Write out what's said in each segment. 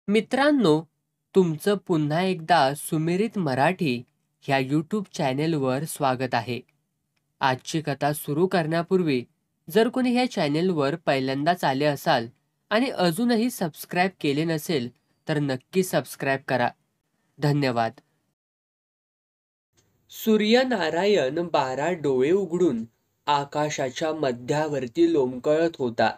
मित्रांनो, तुमचं पुन्हा एकदा सुमिरित मराठी ह्या यूट्यूब चॅनेलवर स्वागत आहे. आजची कथा सुरू करण्यापूर्वी जर कोणी ह्या चॅनेलवर पहिल्यांदाच आले असाल आणि अजूनही सबस्क्राईब केले नसेल तर नक्की सबस्क्राईब करा. धन्यवाद. सूर्यनारायण 12 डोळे उघडून आकाशाच्या मध्यावरती लोंबकळत होता.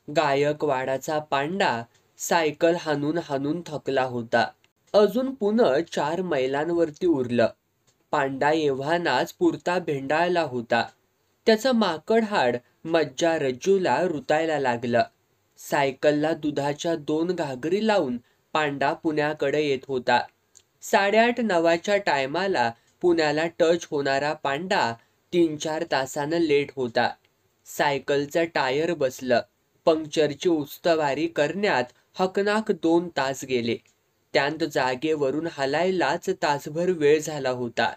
गायकवाडाचा पांडा सायकल हाणून हाणून थकला होता. अजून पुन्हा 4 मैलांवरती उरलं. पांडा एव्हानाच पुरता भेंडाळला होता. त्याचं माकड हाड मज्जारज्जूला रुतायला लागलं. सायकलला दुधाच्या 2 घागरी लावून पांडा पुण्याकडे येत होता. 8:30-9च्या टायमाला पुण्याला टच होणारा पांडा 3-4 तासानं लेट होता. सायकलचं टायर बसलं. पंक्चरची उस्तवारी करण्यात हकनाक 2 तास गेले. त्यात जागेवरून हलायलाच तासभर वेळ झाला होता.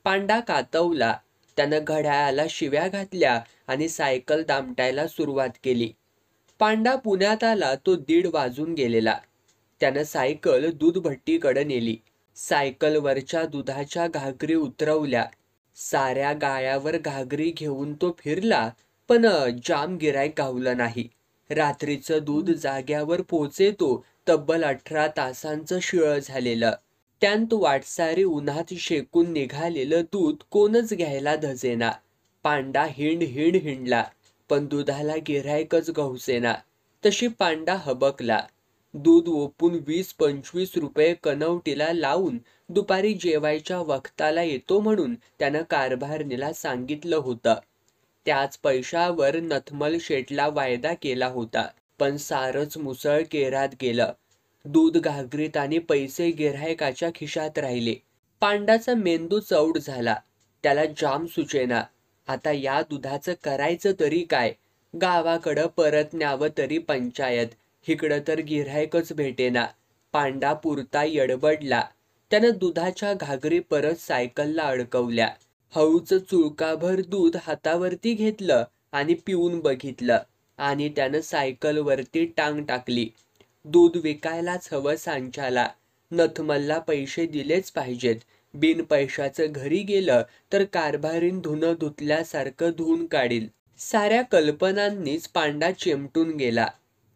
पांडा कातवला. त्यानं घड्याळाला शिव्या घातल्या आणि सायकल दामटायला सुरुवात केली. पांडा पुण्यात आला तो 1:30 वाजून गेलेला. त्यानं सायकल दूधभट्टीकडे नेली. सायकलवरच्या दुधाच्या घागरी उतरवल्या. साऱ्या गाळ्यावर घागरी घेऊन तो फिरला, पण जाम गिऱ्हाईक गावलं नाही. रात्रीचं दूध जाग्यावर पोचेतो तब्बल 18 तासांचं शिळं झालेलं. त्यात वाटसारी उन्हात शेकून निघालेलं दूध कोणच घ्यायला धजेना. पांडा हिंडला, पण दुधाला गिऱ्हाईकच गवसेना. तशी पांडा हबकला. दूध ओपून 20-25 रुपये कनवटीला लावून दुपारी जेवायच्या वक्ताला येतो म्हणून त्यानं कारभारणीला सांगितलं होतं. त्याच पैशावर नथमल शेठला वायदा केला होता, पण सारंच मुसळ केरात गेलं. दूध घागरीत आणि पैसे गिऱ्हाईकाच्या खिशात राहिले. पांडाचा मेंदू चौड झाला. त्याला जाम सुचेना. आता या दुधाचं करायचं तरी काय? गावाकडं परत न्यावं तरी पंचायत. इकडं तर गिऱ्हाईकच भेटेना. पांडा पुरता यडबडला. त्यानं दुधाच्या घागरी परत सायकलला अडकवल्या. हळूच चुळकाभर दूध हातावरती घेतलं आणि पिऊन बघितलं आणि त्यानं सायकलवरती टांग टाकली. दूध विकायलाच हवं सांच्याला. नथमलला पैसे दिलेच पाहिजेत. बिन पैशाचं घरी गेलं तर कारभारीन धुणं धुतल्यासारखं धुवून काढील. साऱ्या कल्पनांनीच पांडा चिमटून गेला.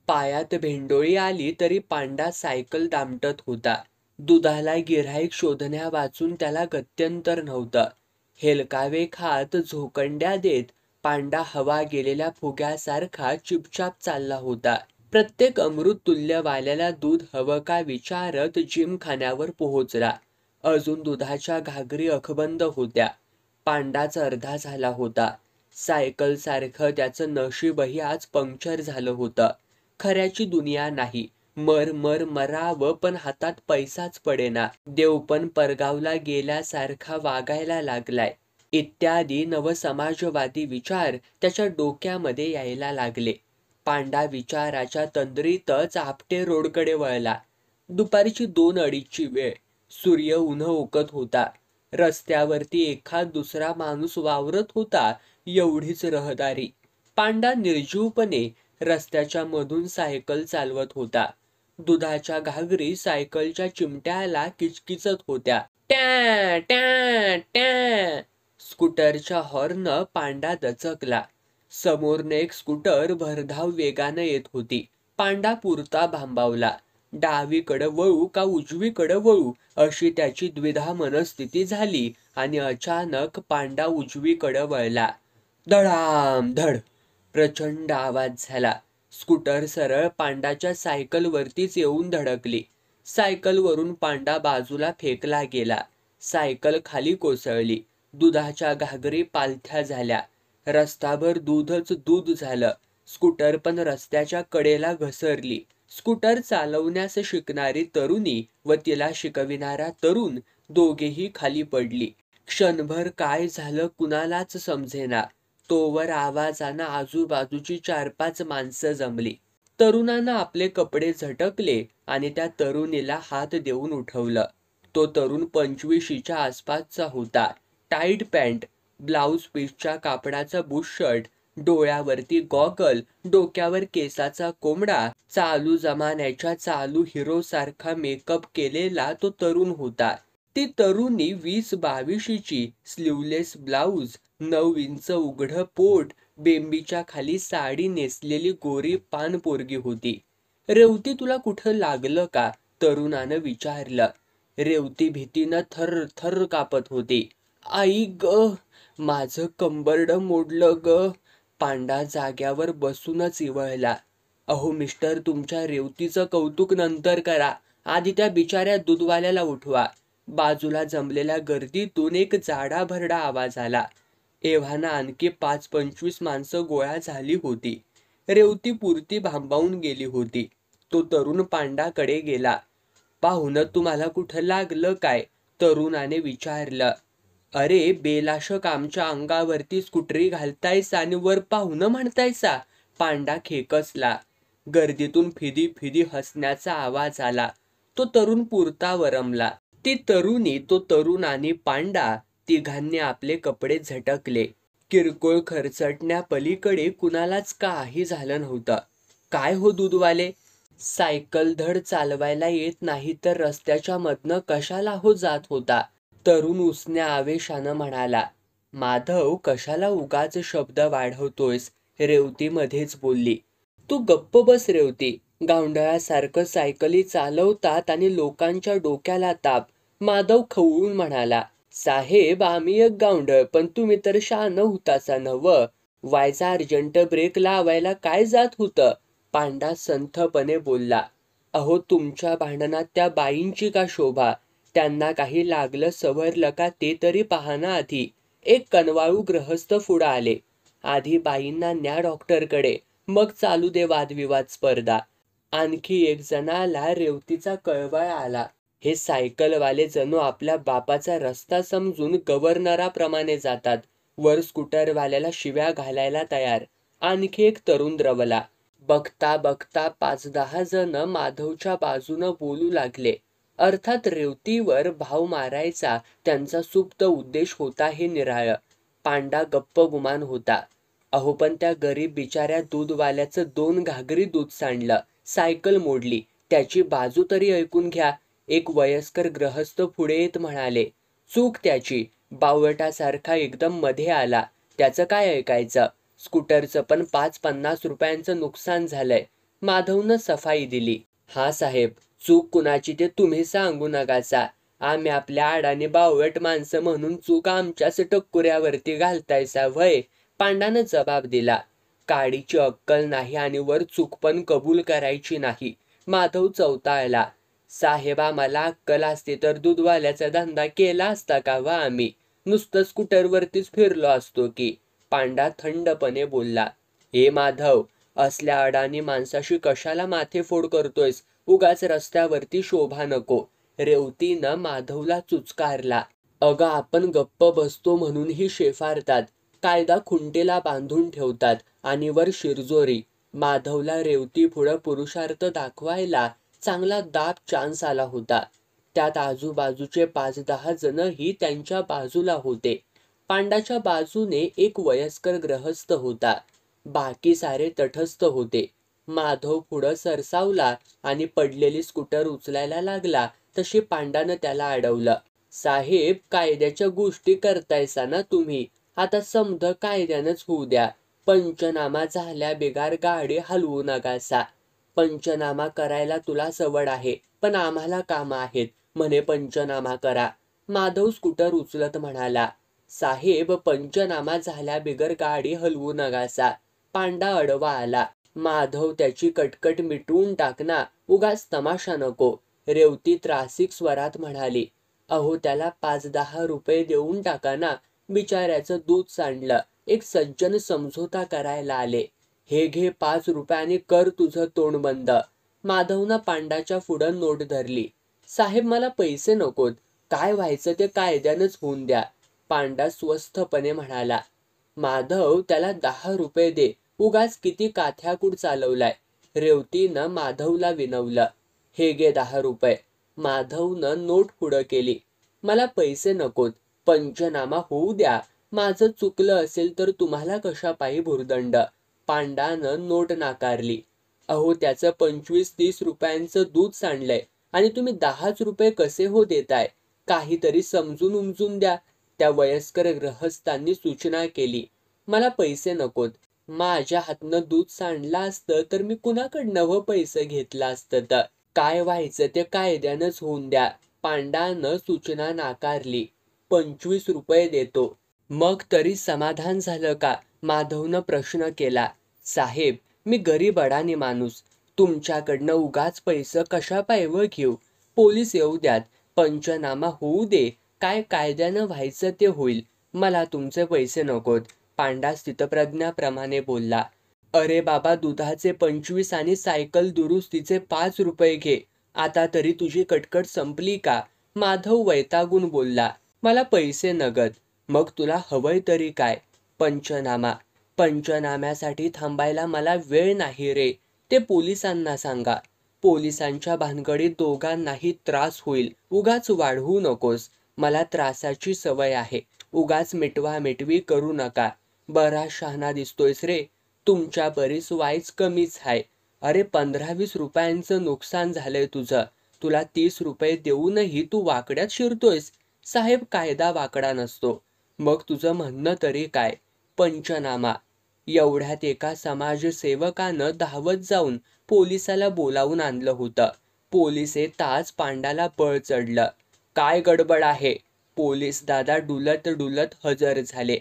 पायात भेंडोळी आली तरी पांडा सायकल दामटत होता. दुधाला गिऱ्हाईक शोधण्या वाचून त्याला गत्यंतर नव्हतं. हेलकावे खात झोकंड्या देत पांडा हवा गेलेल्या फुग्यासारखा चुपचाप चालला होता. प्रत्येक अमृततुल्य वाल्याला दूध हवं का विचारत जिमखान्यावर पोहोचला. अजून दुधाच्या घागरी अखबंद होत्या. पांडाच अर्धा झाला होता. सायकलसारखं त्याचं नशीबही आज पंक्चर झालं होतं. खऱ्याची दुनिया नाही. मरावं पण हातात पैसाच पडेना. देव पण परगावला गेल्यासारखा वागायला लागलाय. इत्यादी नवसमाजवादी विचार त्याच्या डोक्यामध्ये यायला लागले. पांडा विचाराच्या तंद्रीतच आपटे रोडकडे वळला. दुपारची 2-2:30ची वेळ. सूर्य उन्ह ओकत होता. रस्त्यावरती एखाद दुसरा माणूस वावरत होता एवढीच रहदारी. पांडा निर्जीवपणे रस्त्याच्या मधून सायकल चालवत होता. दुधाच्या घागरी सायकलच्या चिमट्याला किचकिचत होत्या. ट्या ट्या ट्या. स्कूटरच्या हॉर्न पांडा दचकला. समोरने एक स्कूटर भरधाव वेगानं येत होती. पांडा पुरता भांबावला. डावीकडं वळू का उजवीकडं वळू अशी त्याची द्विधा मनस्थिती झाली आणि अचानक पांडा उजवीकडं वळला. धडाम धड. प्रचंड आवाज झाला. स्कूटर सरळ पांडाच्या सायकलवरतीच येऊन धडकली. सायकलवरून पांडा बाजूला फेकला गेला. सायकल खाली कोसळली. दुधाच्या घागरी पालथ्या झाल्या. रस्ताभर दूधच दूध झालं. स्कूटर पण रस्त्याच्या कडेला घसरली. स्कूटर चालवण्यास शिकणारी तरुणी व तिला शिकविणारा तरुण दोघेही खाली पडली. क्षणभर काय झालं कुणालाच समजेना. तोवर आवाजानं आजूबाजूची 4-5 माणसं जमली. तरुणानं आपले कपडे झटकले आणि त्या तरुणीला हात देऊन उठवलं. तो तरुण 25च्या आसपासचा होता. टाईट पॅन्ट, ब्लाऊज पीसच्या कापडाचा बुशशर्ट डोळ्यावरती गॉगल, डोक्यावर केसाचा कोंबडा, चालू जमान्याच्या चालू हिरो सारखा मेकअप केलेला तो तरुण होता. ती तरुणी 20-22ची, स्लीवलेस ब्लाऊज, 9 इंच उघडं पोट, बेंबीच्या खाली साडी नेसलेली गोरी पान पोरगी होती. रेवती तुला कुठं लागलं का? तरुणानं विचारलं. रेवती भीतीनं थर थर कापत होती. आई ग, माझं कंबरड मोडलं ग. पांडा जाग्यावर बसूनच इवळला. अहो मिस्टर, तुमच्या रेवतीचं कौतुक नंतर करा, आधी त्या बिचाऱ्या दूधवाल्याला उठवा. बाजूला जमलेल्या गर्दीतून एक जाडाभरडा आवाज आला. एव्हाना आणखी 5-25 माणसं गोळा झाली होती. रेवती पुरती भांबावून गेली होती. तो तरुण पांडाकडे गेला. पाहुणं, तुम्हाला कुठं लागलं काय? तरुणाने विचारलं. अरे बेलाशक, आमच्या अंगावरती स्कूटरी घालतायसा आणि वर पाहुणं म्हणतायसा? पांडा खेकसला. गर्दीतून फिदी फिदी हसण्याचा आवाज आला. तो तरुण पुरता वरमला. ती तरुणी, तो तरुण आणि पांडा तिघांनी आपले कपडे झटकले. किरकोळ खरचटण्यापलीकडे कुणालाच काही झालं नव्हतं. काय हो दूधवाले, सायकल धड चालवायला येत नाही तर रस्त्याच्या मधनं कशाला हो जात होता? तरुण उसन्या आवेशानं म्हणाला. माधव, कशाला उगाच शब्द वाढवतोयस? रेवती मध्येच बोलली. तू गप्प बस रेवती. गावंढळासारखं सायकली चालवतात आणि लोकांच्या डोक्याला ताप. माधव खवळून म्हणाला. साहेब, आम्ही एक गावंढळ, पण तुम्ही तर शहाणं होतासा नव्ह. वायचा अर्जंट ब्रेक लावायला काय जात होतं? पांडा संथपणे बोलला. अहो, तुमच्या भांडणात त्या बाईंची का शोभा? त्यांना काही लागलं सवरलं का ते तरी पहा ना आधी. एक कनवाळू ग्रहस्थ पुढं आले. आधी बाईंना न्या डॉक्टरकडे, मग चालू दे वादविवाद स्पर्धा. आणखी एक जणाला रेवतीचा कळवळ आला. हे सायकलवाले जणू आपल्या बापाचा रस्ता समजून गव्हर्नराप्रमाणे जातात. वर स्कूटरवाल्याला शिव्या घालायला तयार. आणखी एक तरुण द्रवला. बघता बघता 5-10 जण माधवच्या बाजूनं बोलू लागले. अर्थात रेवतीवर भाव मारायचा त्यांचा सुप्त उद्देश होता हे निराळं. पांडा गप्प गुमान होता. अहो, पण त्या गरीब बिचाऱ्या दूधवाल्याचं 2 घागरी दूध सांडलं, सायकल मोडली, त्याची बाजू तरी ऐकून घ्या. एक वयस्कर ग्रहस्थ पुढे येत म्हणाले. चूक त्याची. बावटासारखा एकदम मध्ये आला. त्याचं काय ऐकायचं? स्कूटरचं पण 5-50 रुपयांचं नुकसान झालंय. माधवनं सफाई दिली. हा साहेब, चूक कुणाची ते तुम्ही सांगू नकासा. आम्ही आपल्या आडाने बावट माणसं म्हणून चूक आमच्याच टक्कुऱ्यावरती घालतायसा व्हय? पांडानं जबाब दिला. काडीची अक्कल नाही आणि वर चूक पण कबूल करायची नाही. माधव चवताळला. साहेब, आम्हाला अक्कल असते तर दूधवाल्याचा धंदा केला असता का वा आम्ही? नुसतं स्कूटरवरतीच फिरलो असतो की. पांडा थंडपणे बोलला. हे माधव, असल्या अडाणी माणसाशी कशाला माथेफोड करतोयस? उगाच रस्त्यावरती शोभा नको. रेवतीनं माधवला चुचकारला. अगं, आपण गप्प बसतो म्हणूनही शेफारतात. कायदा खुंटेला बांधून ठेवतात आणि वर शिरजोरी. माधवला रेवती पुढं पुरुषार्थ दाखवायला चांगला दाब चान्स आला होता. त्यात आजूबाजूचे 5-10 जणही त्यांच्या बाजूला होते. पांडाच्या बाजूने एक वयस्कर ग्रहस्थ होता. बाकी सारे तटस्थ होते. माधव पुढं सरसावला आणि पडलेली स्कूटर उचलायला लागला तशी पांडानं त्याला अडवलं. साहेब, कायद्याच्या गोष्टी करतायसा ना तुम्ही? आता समध कायद्यानंच होऊ द्या. पंचनामा झाल्या बिगार गाडी हलवू नकासा. पंचनामा करायला तुला सवड आहे, पण आम्हाला कामं आहेत म्हणे पंचनामा करा. माधव स्कूटर उचलत म्हणाला. साहेब, पंचनामा झाल्या बिगर गाडी हलवू नकासा. पांडा अडवा आला. माधव त्याची कटकट मिटवून टाकना, उगाच तमाशा नको. रेवती त्रासिक स्वरात म्हणाली. अहो, त्याला 5-10 रुपये देऊन टाका ना. बिचाऱ्याचं दूध सांडलं. एक सज्जन समझोता करायला आले. हे घे 5 रुपयाने कर तुझं तोंड बंद. माधवनं पांडाच्या पुढं नोट धरली. साहेब, मला पैसे नकोत. काय व्हायचं ते कायद्यानंच होऊन द्या. पांडा स्वस्थपणे म्हणाला. माधव, त्याला 10 रुपये दे. उगाच किती काथ्याकूड चालवलाय. रेवतीनं माधवला विनवलं. हे घे 10 रुपये. माधवनं नोट पुढं केली. मला पैसे नकोत. पंचनामा होऊ द्या. माझं चुकलं असेल तर तुम्हाला कशापायी भुर्दंड. पांडानं नोट नाकारली. अहो त्याचं 25-30 रुपयांचं दूध सांडलंय आणि तुम्ही 10च रुपये कसे हो देताय? काहीतरी समजून उमजून द्या. त्या वयस्कर गृहस्थांनी सूचना केली. मला पैसे नकोत. माझ्या हातनं दूध सांडलं असतं तर मी कुणाकडनं व पैसे घेतलं असतं तर. काय व्हायचं ते कायद्यानंच होऊन द्या. पांडानं सूचना नाकारली. 25 रुपये देतो. मग तरी समाधान झालं का? माधवनं प्रश्न केला. साहेब, मी गरीब अडाणी माणूस. तुमच्याकडनं उगाच पैसे कशापायी व घेऊ? पोलीस येऊ द्यात. पंचनामा होऊ दे. काय कायद्यानं व्हायचं ते होईल. मला तुमचे पैसे नकोत. पांडा स्थितप्रज्ञाप्रमाणे बोलला. अरे बाबा, दुधाचे 25 आणि सायकल दुरुस्तीचे 5 रुपये घे. आता तरी तुझी कटकट संपली का? माधव वैतागून बोलला. मला पैसे नगद. मग तुला हवंय तरी काय? पंचनामा. पंचनाम्यासाठी थांबायला मला वेळ नाही रे. ते पोलिसांना सांगा. पोलिसांच्या भानगडीत दोघांनाही त्रास होईल. उगाच वाढवू नकोस. मला त्रासाची सवय आहे. उगाच मिटवामिटवी करू नका. बरा शहाणा दिसतोयस रे. तुमच्या बरीच वाईच कमीच आहे. अरे 15-20 रुपयांचं नुकसान झालंय तुझं. तुला 30 रुपये देऊनही तू वाकड्यात शिरतोयस. साहेब, कायदा वाकडा नसतो. मग तुझं म्हणणं तरी काय? पंचनामा. एवढ्यात एका समाजसेवकानं धावत जाऊन पोलिसाला बोलावून आणलं होतं. पोलीस येताच पांडाला बळ चढलं. काय गडबड आहे? पोलीस दादा डुलत डुलत हजर झाले.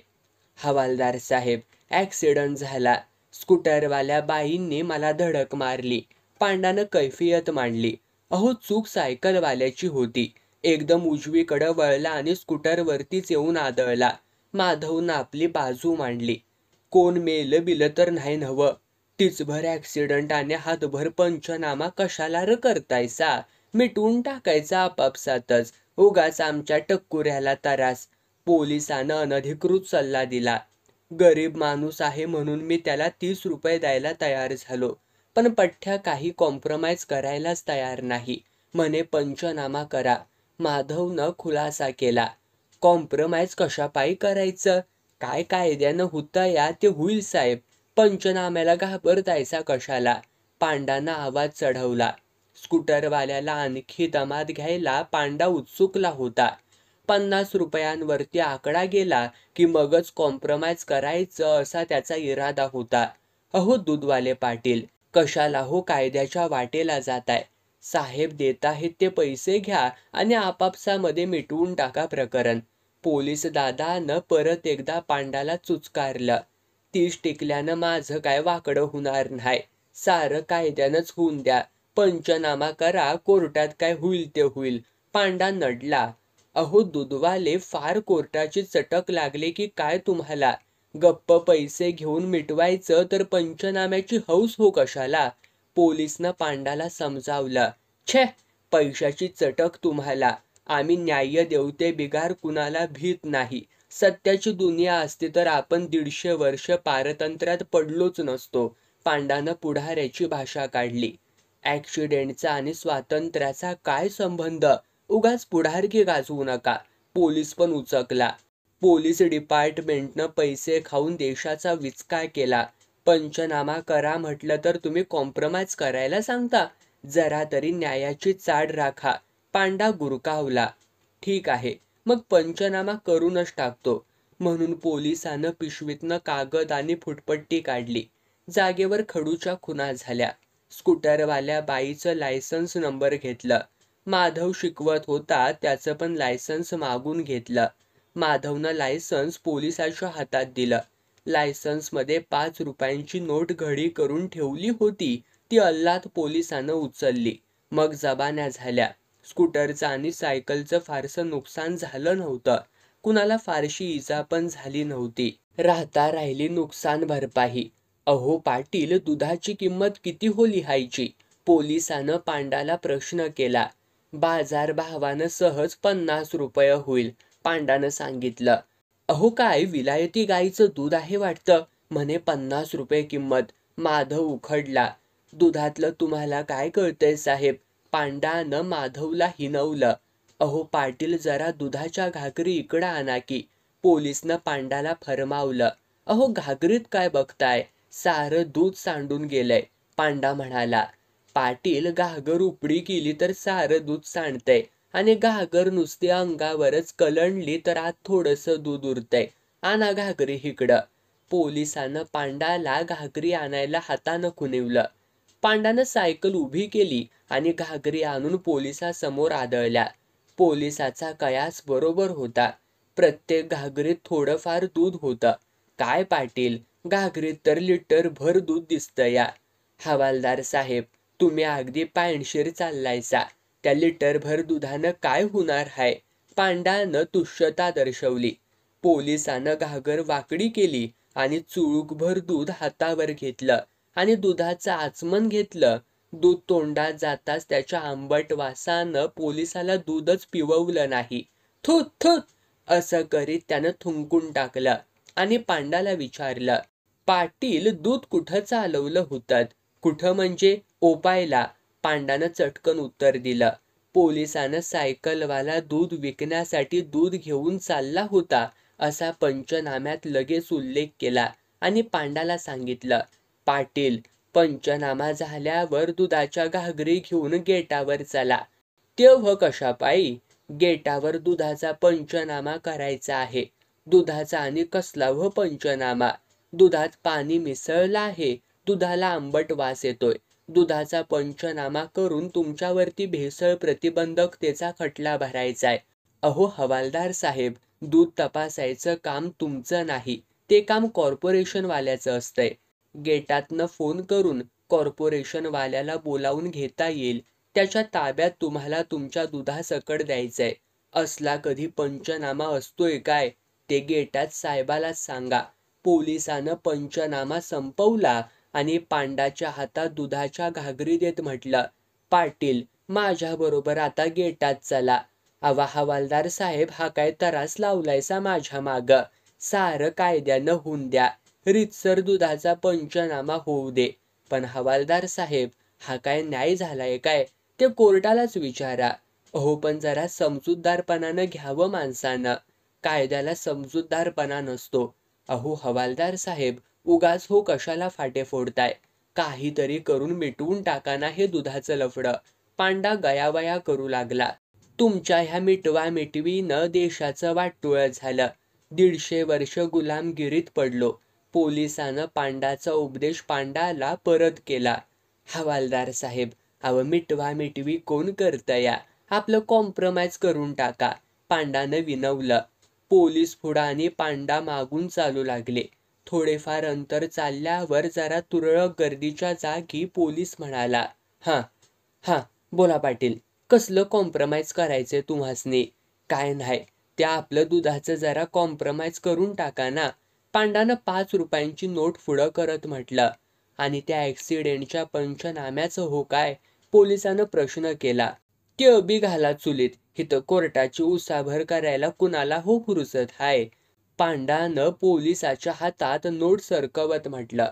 हवालदार साहेब, ॲक्सिडंट झाला. स्कूटरवाल्या बाईंनी मला धडक मारली. पांडानं कैफियत मांडली. अहो, चूक सायकलवाल्याची होती. एकदम उजवीकडं वळला आणि स्कूटरवरतीच येऊन आदळला. माधवनं आपली बाजू मांडली. कोण मेलं बिलं तर नाही नव्ह? तिचभर ॲक्सिडंट आणि हातभर पंचनामा कशाला र करतायसा? मिटवून टाकायचा आपापसातच. उगाच आमच्या टक्कुऱ्याला त्रास. पोलिसानं अनधिकृत सल्ला दिला. गरीब माणूस आहे म्हणून मी त्याला 30 रुपये द्यायला तयार झालो. पण पठ्ठ्या काही कॉम्प्रोमाइज करायलाच तयार नाही. म्हणे पंचनामा करा. माधवनं खुलासा केला. कॉम्प्रोमाइज कशापायी करायचं? काय कायद्यानं होतं या ते होईल साहेब. पंचनाम्याला घाबरतायसा कशाला? पांडानं आवाज चढवला. स्कूटरवाल्याला आणखी दमात घ्यायला पांडा उत्सुकला होता. 50 रुपयांवरती आकडा गेला की मगच कॉम्प्रोमाइज करायचं असा त्याचा इरादा होता. अहो दूधवाले पाटील, कशाला हो कायद्याच्या वाटेला जाताय? साहेब देत आहेत ते पैसे घ्या आणि आपापसामध्ये मिटवून टाका प्रकरण. पोलीस दादानं परत एकदा पांडाला चुचकारलं. 30 टिकल्यानं माझं काय वाकडं होणार नाही. सारं कायद्यानंच होऊन द्या. पंचनामा करा. कोर्टात काय होईल ते होईल. पांडा नडला. अहो दूधवाले, फार कोर्टाची चटक लागले की काय तुम्हाला? गप्प पैसे घेऊन मिटवायचं तर पंचनाम्याची हौस हो कशाला? पोलिसनं पांडाला समजावलं. छे, पैशाची चटक तुम्हाला. आम्ही न्याय देवते बिगार कुणाला भीत नाही. सत्याची दुनिया असती तर आपण 150 वर्ष पारतंत्र्यात पडलोच नसतो. पांडानं पुढाऱ्याची भाषा काढली. ॲक्सिडेंटचा आणि स्वातंत्र्याचा काय संबंध? उगाच पुढारकी गाजवू नका. पोलीस पण उचकला. पोलीस डिपार्टमेंटनं पैसे खाऊन देशाचा विचका केला. पंचनामा करा म्हटलं तर तुम्ही कॉम्प्रोमाइज करायला सांगता? जरा तरी न्यायाची चाड राखा. पांडा गुरकावला. ठीक आहे, मग पंचनामा करूनच टाकतो. म्हणून पोलिसानं पिशवीतनं कागद आणि फुटपट्टी काढली. जागेवर खडूच्या खुणा झाल्या. स्कूटरवाल्या बाईचं लायसन्स नंबर घेतलं. माधव शिकवत होता त्याचं पण लायसन्स मागून घेतलं. माधवनं लायसन्स पोलिसाच्या हातात दिलं. लायसन्समध्ये 5 रुपयांची नोट घडी करून ठेवली होती. ती अल्लात पोलिसानं उचलली. मग जबान्या झाल्या. स्कूटरचं आणि सायकलचं फारसं नुकसान झालं नव्हतं. कुणाला फारशी इजा पण झाली नव्हती. राहता राहिली नुकसान भरपाई. अहो पाटील, दुधाची किंमत किती हो लिहायची? पोलिसानं पांडाला प्रश्न केला. बाजार भावानं सहज 50 रुपये होईल, पांडानं सांगितलं. अहो काय विलायती गाईचं दूध आहे वाटतं, म्हणे 50 रुपये किंमत. माधव उखडला. दुधातलं तुम्हाला काय कळतंय साहेब? पांडानं माधवला हिनवलं. अहो पाटील, जरा दुधाच्या घागरी इकडं आणा की. पोलिसनं पांडाला फरमावलं. अहो घागरीत काय बघताय, सारं दूध सांडून गेलंय. पांडा म्हणाला. पाटील घागर उपडी केली तर सारं दूध सांडतंय आणि घागर नुसती अंगावरच कलंडली तर आत थोडंसं दूध उरतंय. आणा घागरी इकडं. पोलिसानं पांडाला घागरी आणायला हातानं खुणिवलं. पांडानं सायकल उभी केली आणि घागरी आणून पोलिसासमोर आदळल्या. पोलिसाचा कयास बरोबर होता. प्रत्येक घागरीत थोडंफार दूध होतं. काय पाटील, घागरीत तर लिटरभर दूध दिसतंया. हवालदार साहेब, तुम्ही अगदी पायणशीर चाललायसा. त्या लिटरभर दुधानं काय होणार हाय? पांडानं तुष्यता दर्शवली. पोलिसानं घागर वाकडी केली आणि चुळूकभर दूध हातावर घेतलं आणि दुधाचं आचमन घेतलं. दूध तोंडात जाताच त्याच्या आंबट वासानं पोलिसाला दूधच पिववलं नाही. थू थू असं करीत त्यानं थुंकून टाकलं आणि पांडाला विचारलं, पाटील दूध कुठं चालवलं होतं? कुठं म्हणजे? ओपायला. पांडानं चटकन उत्तर दिलं. पोलिसानं सायकलवाला दूध विकण्यासाठी दूध घेऊन चालला होता असा पंचनाम्यात लगेच उल्लेख केला आणि पांडाला सांगितलं, पाटील, पंचनामा झाल्यावर दुधाच्या घागरी घेऊन गेटावर चला. तेव्हा कशा पायी? गेटावर दुधाचा पंचनामा करायचा आहे. दुधाचा आणि कसला व पंचनामा? दुधात पाणी मिसळलं आहे. दुधाला आंबट वास येतोय. दुधाचा पंचनामा करून तुमच्यावरती भेसळ प्रतिबंधकतेचा खटला भरायचाय. अहो हवालदार साहेब, दूध तपासायचं काम तुमचं नाही, ते काम कॉर्पोरेशनवाल्याचं असतंय. गेटातनं फोन करून कॉर्पोरेशनवाल्याला बोलावून घेता येईल. त्याच्या ताब्यात तुम्हाला तुमच्या दुधासकट द्यायचंय. असला कधी पंचनामा असतोय काय? ते गेटात साहेबालाच सांगा. पोलिसानं पंचनामा संपवला आणि पांडाच्या हातात दुधाच्या घागरी देत म्हटलं, पाटील, माझ्याबरोबर आता गेटात चला. आवा हवालदार साहेब, हा काय त्रास लावलायसा माझ्या मागं? सारं कायद्यानं होऊन द्या. रीतसर दुधाचा पंचनामा होऊ दे. पण हवालदार साहेब, हा काय न्याय झालाय काय? ते कोर्टालाच विचारा. अहो पण जरा समजूतदारपणानं घ्यावं माणसानं. कायद्याला समजूतदारपणा नसतो. अहो हवालदार साहेब, उगाच हो कशाला फाटे फोडताय? काहीतरी करून मिटवून टाका ना हे दुधाचं लफडं. पांडा गयावया करू लागला. तुमच्या ह्या मिटवा मिटवीनं देशाचं वाटोळं झालं. 150 वर्ष गुलामगिरीत पडलो. पोलिसानं पांडाचा उपदेश पांडाला परत केला. हवालदार साहेब, अव मिटवा मिटवी कोण करतया? आपलं कॉम्प्रोमाइज करून टाका. पांडानं विनवलं. पोलीस पुढं आणि पांडा मागून चालू लागले. थोडेफार अंतर चालल्यावर जरा तुरळक गर्दीच्या जागी पोलीस म्हणाला, हां बोला पाटील, कसलं कॉम्प्रोमाइज करायचंय तुम्हासनी? काय नाही, त्या आपलं दुधाचं जरा कॉम्प्रोमाइज करून टाका ना. पांडानं 5 रुपयांची नोट पुढं करत म्हटलं. आणि त्या ॲक्सिडेंटच्या पंचनाम्याचं हो काय? पोलिसानं प्रश्न केला. ते अबी घाला चुलीत. इथं कोर्टाची उसाभर करायला कुणाला हो फुरसत हाय? पांडानं पोलिसाच्या हातात नोट सरकवत म्हटलं,